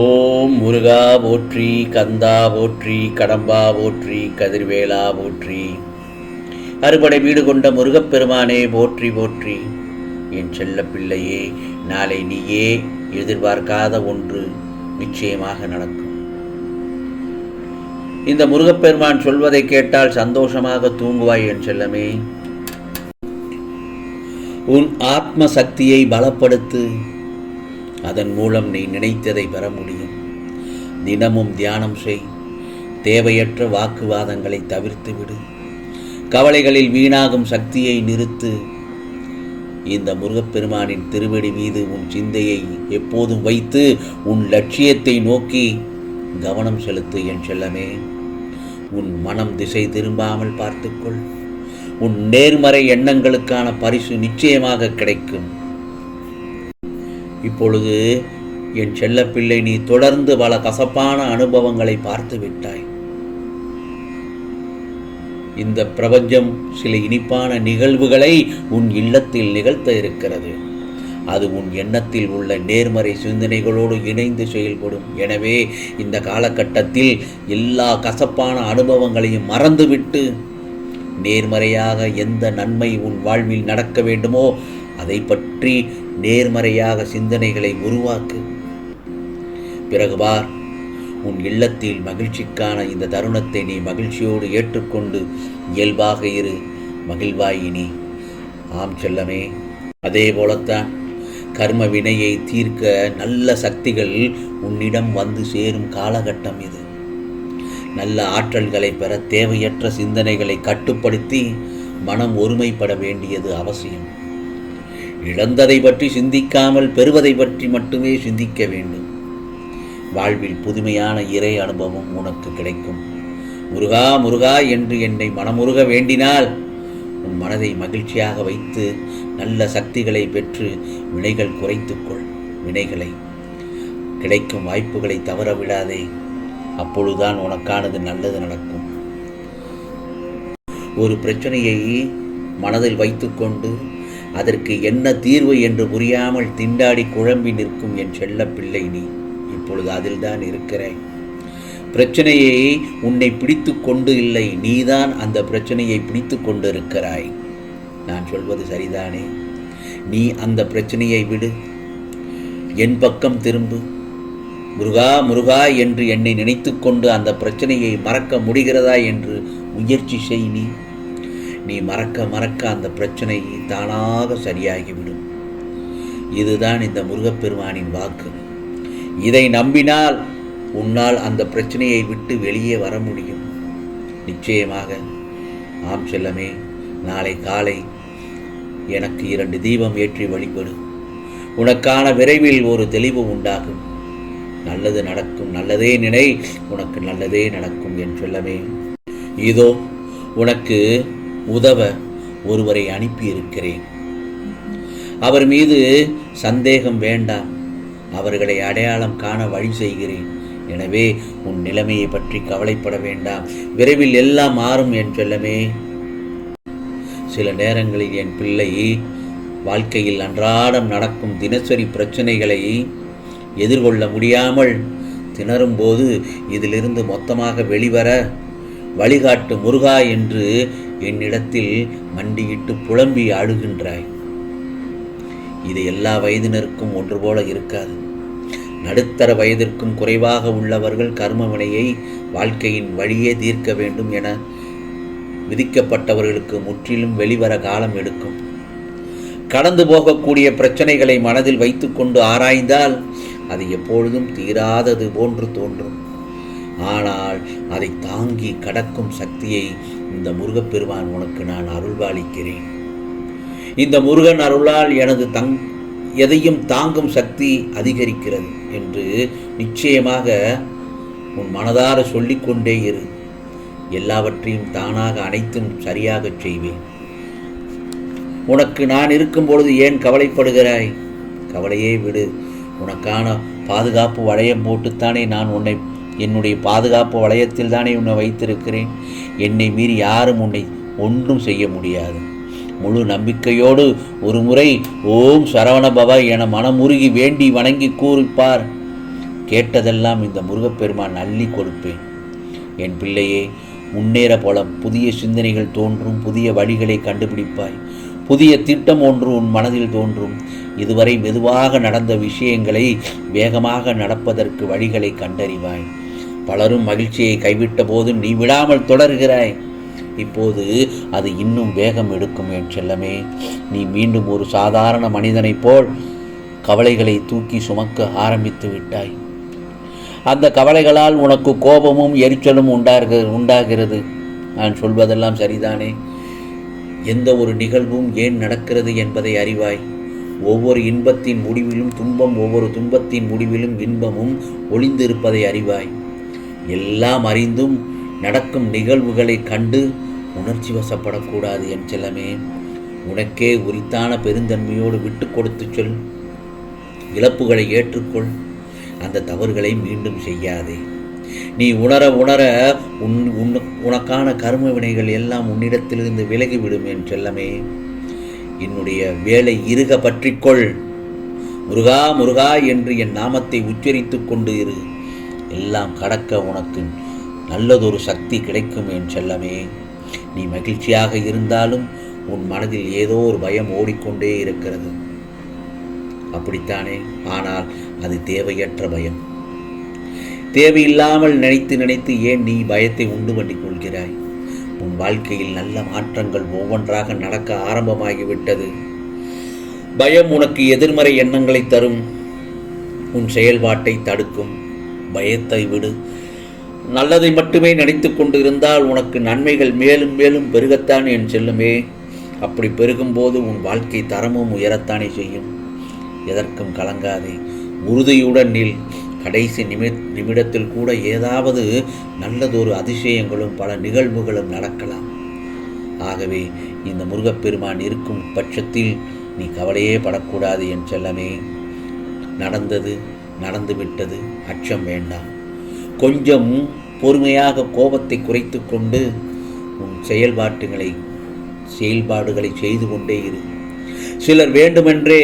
ஓம் முருகா போற்றி, கந்தா போற்றி, கடம்பா போற்றி, கதிர்வேலா போற்றி. அறுபடை வீடு கொண்ட முருகப்பெருமானே போற்றி போற்றி. என் செல்ல பிள்ளையே, நாளை நீயே எதிர்பார்க்காத ஒன்று நிச்சயமாக நடக்கும். இந்த முருகப்பெருமான் சொல்வதை கேட்டால் சந்தோஷமாக தூங்குவாய் என் செல்லமே. உன் ஆத்ம சக்தியை பலப்படுத்து. அதன் மூலம் நீ நினைத்ததை பெற முடியும். தினமும் தியானம் செய். தேவையற்ற வாக்குவாதங்களை தவிர்த்து விடு. கவலைகளில் வீணாகும் சக்தியை நிறுத்து. இந்த முருகப்பெருமானின் திருவடி மீது உன் சிந்தையை எப்போதும் வைத்து உன் லட்சியத்தை நோக்கி கவனம் செலுத்து என் செல்லமே. உன் மனம் திசை திரும்பாமல் பார்த்துக்கொள். உன் நேர்மறை எண்ணங்களுக்கான பரிசு நிச்சயமாக கிடைக்கும். இப்பொழுது என் செல்லப்பிள்ளை, நீ தொடர்ந்து பல கசப்பான அனுபவங்களை பார்த்து விட்டாய். இந்த பிரபஞ்சம் சில இனிப்பான நிகழ்வுகளை உன் இல்லத்தில் நிகழ்த்த இருக்கிறது. அது உன் எண்ணத்தில் உள்ள நேர்மறை சிந்தனைகளோடு இணைந்து செயல்படும். எனவே இந்த காலகட்டத்தில் எல்லா கசப்பான அனுபவங்களையும் மறந்துவிட்டு நேர்மறையாக எந்த நன்மை உன் வாழ்வில் நடக்க வேண்டுமோ அதை பற்றி நேர்மறையாக சிந்தனைகளை உருவாக்கு. பிறகு பார், உன் இல்லத்தில் மகிழ்ச்சிக்கான இந்த தருணத்தை நீ மகிழ்ச்சியோடு ஏற்றுக்கொண்டு இயல்பாக இரு. மகிழ்வாயினி. ஆம் செல்லமே. அதே போலத்தான் கர்ம வினையை தீர்க்க நல்ல சக்திகள் உன்னிடம் வந்து சேரும் காலகட்டம் இது. நல்ல ஆற்றல்களை பெற தேவையற்ற சிந்தனைகளை கட்டுப்படுத்தி மனம் ஒருமைப்பட வேண்டியது அவசியம். இழந்ததை பற்றி சிந்திக்காமல் பெறுவதை பற்றி மட்டுமே சிந்திக்க வேண்டும். வாழ்வில் புதுமையான இறை அனுபவம் உனக்கு கிடைக்கும். முருகா முருகா என்று என்னை மனமுருக வேண்டினால் உன் மனதை மகிழ்ச்சியாக வைத்து நல்ல சக்திகளை பெற்று வினைகள் குறைத்துக்கொள். வினைகளை கிடைக்கும் வாய்ப்புகளை தவற விடாதே. அப்பொழுதுதான் உனக்கானது நல்லது நடக்கும். ஒரு பிரச்சனையை மனதில் வைத்துக்கொண்டு அதற்கு என்ன தீர்வு என்று புரியாமல் திண்டாடி குழம்பி நிற்கும் என் செல்ல பிள்ளை நீ. இப்பொழுது அதில்தான் இருக்கிறாய். பிரச்சனையை உன்னை பிடித்து கொண்டு இல்லை, நீதான் அந்த பிரச்சனையை பிடித்து கொண்டு இருக்கிறாய். நான் சொல்வது சரிதானே? நீ அந்த பிரச்சனையை விடு. என் பக்கம் திரும்பு. முருகா முருகா என்று என்னை நினைத்து கொண்டு அந்த பிரச்சனையை மறக்க முடிகிறதா என்று முயற்சி செய். நீ மறக்க மறக்க அந்த பிரச்சனை தானாக சரியாகிவிடும். இதுதான் இந்த முருகப்பெருமானின் வாக்கு. இதை நம்பினால் உன்னால் அந்த பிரச்சனையை விட்டு வெளியே வர முடியும். நிச்சயமாக. ஆம் செல்லமே. நாளை காலை எனக்கு 2 தீபம் ஏற்றி வழிபடு. உனக்கான விரைவில் ஒரு தெளிவு உண்டாகும். நல்லது நடக்கும். நல்லதே நினை, உனக்கு நல்லதே நடக்கும் என் செல்லமே. இதோ உனக்கு உதவ ஒருவரை அனுப்பியிருக்கிறேன். அவர் மீது சந்தேகம் வேண்டாம். அவர்களை அடையாளம் காண வழி செய்கிறேன். எனவே உன் நிலைமையை பற்றி கவலைப்பட வேண்டாம். விரைவில் எல்லாம் மாறும் என் செல்லமே. சில நேரங்களில் என் பிள்ளை வாழ்க்கையில் அன்றாடம் நடக்கும் தினசரி பிரச்சனைகளை எதிர்கொள்ள முடியாமல் திணறும் போது இதிலிருந்து மொத்தமாக வெளிவர வழிகாட்டு முருகா என்று என்னிடத்தில் மண்டியிட்டு புலம்பி அழுகின்றாய். இது எல்லா வயதினருக்கும் ஒன்று போல இருக்காது. நடுத்தர வயதிற்கும் குறைவாக உள்ளவர்கள் கர்மவினையை வாழ்க்கையின் வழியே தீர்க்க வேண்டும் என விதிக்கப்பட்டவர்களுக்கு முற்றிலும் வெளிவர காலம் எடுக்கும். கடந்து போகக்கூடிய பிரச்சனைகளை மனதில் வைத்துக்கொண்டு ஆராய்ந்தால் அது எப்பொழுதும் தீராதது போன்று தோன்றும். ஆனால் அதை தாங்கி கடக்கும் சக்தியை இந்த முருகப்பெருமான் உனக்கு நான் அருள்பாலிக்கிறேன். இந்த முருகன் அருளால் எனது எதையும் தாங்கும் சக்தி அதிகரிக்கிறது என்று நிச்சயமாக உன் மனதார சொல்லிக்கொண்டே இரு. எல்லாவற்றையும் தானாக அனைத்தும் சரியாக செய்வேன். உனக்கு நான் இருக்கும் பொழுது ஏன் கவலைப்படுகிறாய்? கவலையே விடு. உனக்கான பாதுகாப்பு வளையம் போட்டுத்தானே நான் உன்னை என்னுடைய பாதுகாப்பு வளையத்தில் தானே உன்னை வைத்திருக்கிறேன். என்னை மீறி யாரும் உன்னை ஒன்றும் செய்ய முடியாது. முழு நம்பிக்கையோடு ஒரு முறை ஓம் சரவண பவ என மனமுருகி வேண்டி வணங்கி கூறிப்பார். கேட்டதெல்லாம் இந்த முருகப்பெருமான் அள்ளி கொடுப்பேன். என் பிள்ளையே, முன்னேற போல புதிய சிந்தனைகள் தோன்றும், புதிய வழிகளை கண்டுபிடிப்பாய். புதிய திட்டம் ஒன்று உன் மனதில் தோன்றும். இதுவரை மெதுவாக நடந்த விஷயங்களை வேகமாக நடப்பதற்கு வழிகளை கண்டறிவாய். பலரும் மகிழ்ச்சியை கைவிட்ட போதும் நீ விடாமல் தொடர்கிறாய். இப்போது அது இன்னும் வேகம் எடுக்கும் என் செல்லமே. நீ மீண்டும் ஒரு சாதாரண மனிதனைப் போல் கவலைகளை தூக்கி சுமக்க ஆரம்பித்து விட்டாய். அந்த கவலைகளால் உனக்கு கோபமும் எரிச்சலும் உண்டாகிறது. நான் சொல்வதெல்லாம் சரிதானே? எந்த ஒரு நிகழ்வும் ஏன் நடக்கிறது என்பதை அறிவாய். ஒவ்வொரு இன்பத்தின் முடிவிலும் துன்பம், ஒவ்வொரு துன்பத்தின் முடிவிலும் இன்பமும் ஒளிந்திருப்பதை அறிவாய். எல்லாம் அறிந்தும் நடக்கும் நிகழ்வுகளை கண்டு உணர்ச்சி வசப்படக்கூடாது என் செல்லமே. உனக்கே உரித்தான பெருந்தன்மையோடு விட்டு கொடுத்து சொல். இழப்புகளை ஏற்றுக்கொள். அந்த தவறுகளை மீண்டும் செய்யாதே. நீ உணர உணர உனக்கான கர்ம வினைகள் எல்லாம் உன்னிடத்திலிருந்து விலகிவிடும் என் செல்லமே. என்னுடைய வேலை இறுக பற்றிக்கொள். முருகா முருகா என்று என் நாமத்தை உச்சரித்து கொண்டு இரு. எல்லாம் கடக்க உனக்கு நல்லதொரு சக்தி கிடைக்கும் என் செல்லமே. நீ மகிழ்ச்சியாக இருந்தாலும் உன் மனதில் ஏதோ ஒரு பயம் ஓடிக்கொண்டே இருக்கிறது. அப்படித்தானே? ஆனால் அது தேவையற்ற பயம். தேவையில்லாமல் நினைத்து நினைத்து ஏன் நீ பயத்தை உண்டு பண்ணி கொள்கிறாய்? உன் வாழ்க்கையில் நல்ல மாற்றங்கள் ஒவ்வொன்றாக நடக்க ஆரம்பமாகிவிட்டது. பயம் உனக்கு எதிர்மறை எண்ணங்களை தரும், உன் செயல்பாட்டை தடுக்கும். பயத்தை விடு. நல்லதை மட்டுமே நினைத்து கொண்டு இருந்தால் உனக்கு நன்மைகள் மேலும் மேலும் பெருகத்தான் என் செல்லுமே. அப்படி பெருகும்போது உன் வாழ்க்கை தரமும் உயரத்தானே செய்யும். எதற்கும் கலங்காதே, உறுதியுடன் நில். கடைசி நிமிடத்தில் கூட ஏதாவது நல்லதொரு அதிசயங்களும் பல நிகழ்வுகளும் நடக்கலாம். ஆகவே இந்த முருகப்பெருமான் இருக்கும் பட்சத்தில் நீ கவலையே படக்கூடாது என் செல்லமே. நடந்தது நடந்துவிட்டது, அச்சம் வேண்டாம். கொஞ்சம் பொறுமையாக கோபத்தை குறைத்து கொண்டு உன் செயல்பாடுகளை செய்து கொண்டே இரு. சிலர் வேண்டுமென்றே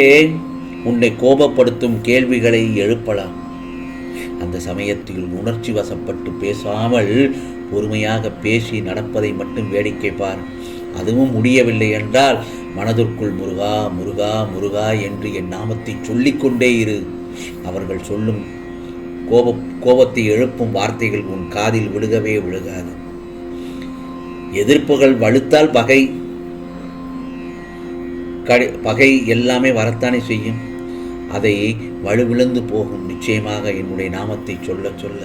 உன்னை கோபப்படுத்தும் கேள்விகளை எழுப்பலாம். அந்த சமயத்தில் உணர்ச்சி வசப்பட்டு பேசாமல் பொறுமையாக பேசி நடப்பதை மட்டும் வேடிக்கை பார். அதுவும் முடியவில்லை என்றால் மனதிற்குள் முருகா முருகா முருகா என்று என் நாமத்தை சொல்லிக்கொண்டே இரு. அவர்கள் சொல்லும் கோபத்தை எழுப்பும் வார்த்தைகள் உன் காதில் விழுகவே விழுகாது. எதிர்ப்புகள் வலுத்தால் பகை எல்லாமே வரத்தானே செய்யும். அதை வலுவிழந்து போகும். நிச்சயமாக என்னுடைய நாமத்தை சொல்ல சொல்ல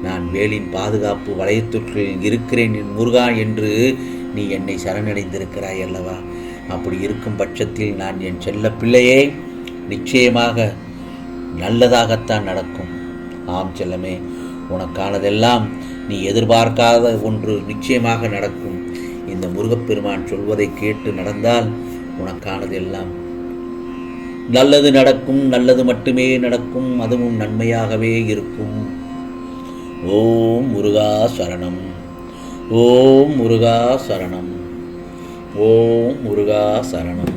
நான் வேலின் பாதுகாப்பு வளையத்திற்குள் இருக்கிறேன் என் முருகா என்று நீ என்னை சரணடைந்திருக்கிறாய் அல்லவா? அப்படி இருக்கும் பட்சத்தில் நான் என் செல்ல பிள்ளையே, நிச்சயமாக நல்லதாகத்தான் நடக்கும். ஆம் செல்லமே, உனக்கானதெல்லாம் நீ எதிர்பார்க்காத ஒன்று நிச்சயமாக நடக்கும். இந்த முருகப்பெருமான் சொல்வதை கேட்டு நடந்தால் உனக்கானதெல்லாம் நல்லது நடக்கும். நல்லது மட்டுமே நடக்கும். அதுவும் நன்மையாகவே இருக்கும். ஓம் முருகா சரணம். ஓம் முருகா சரணம். ஓம் முருகா சரணம்.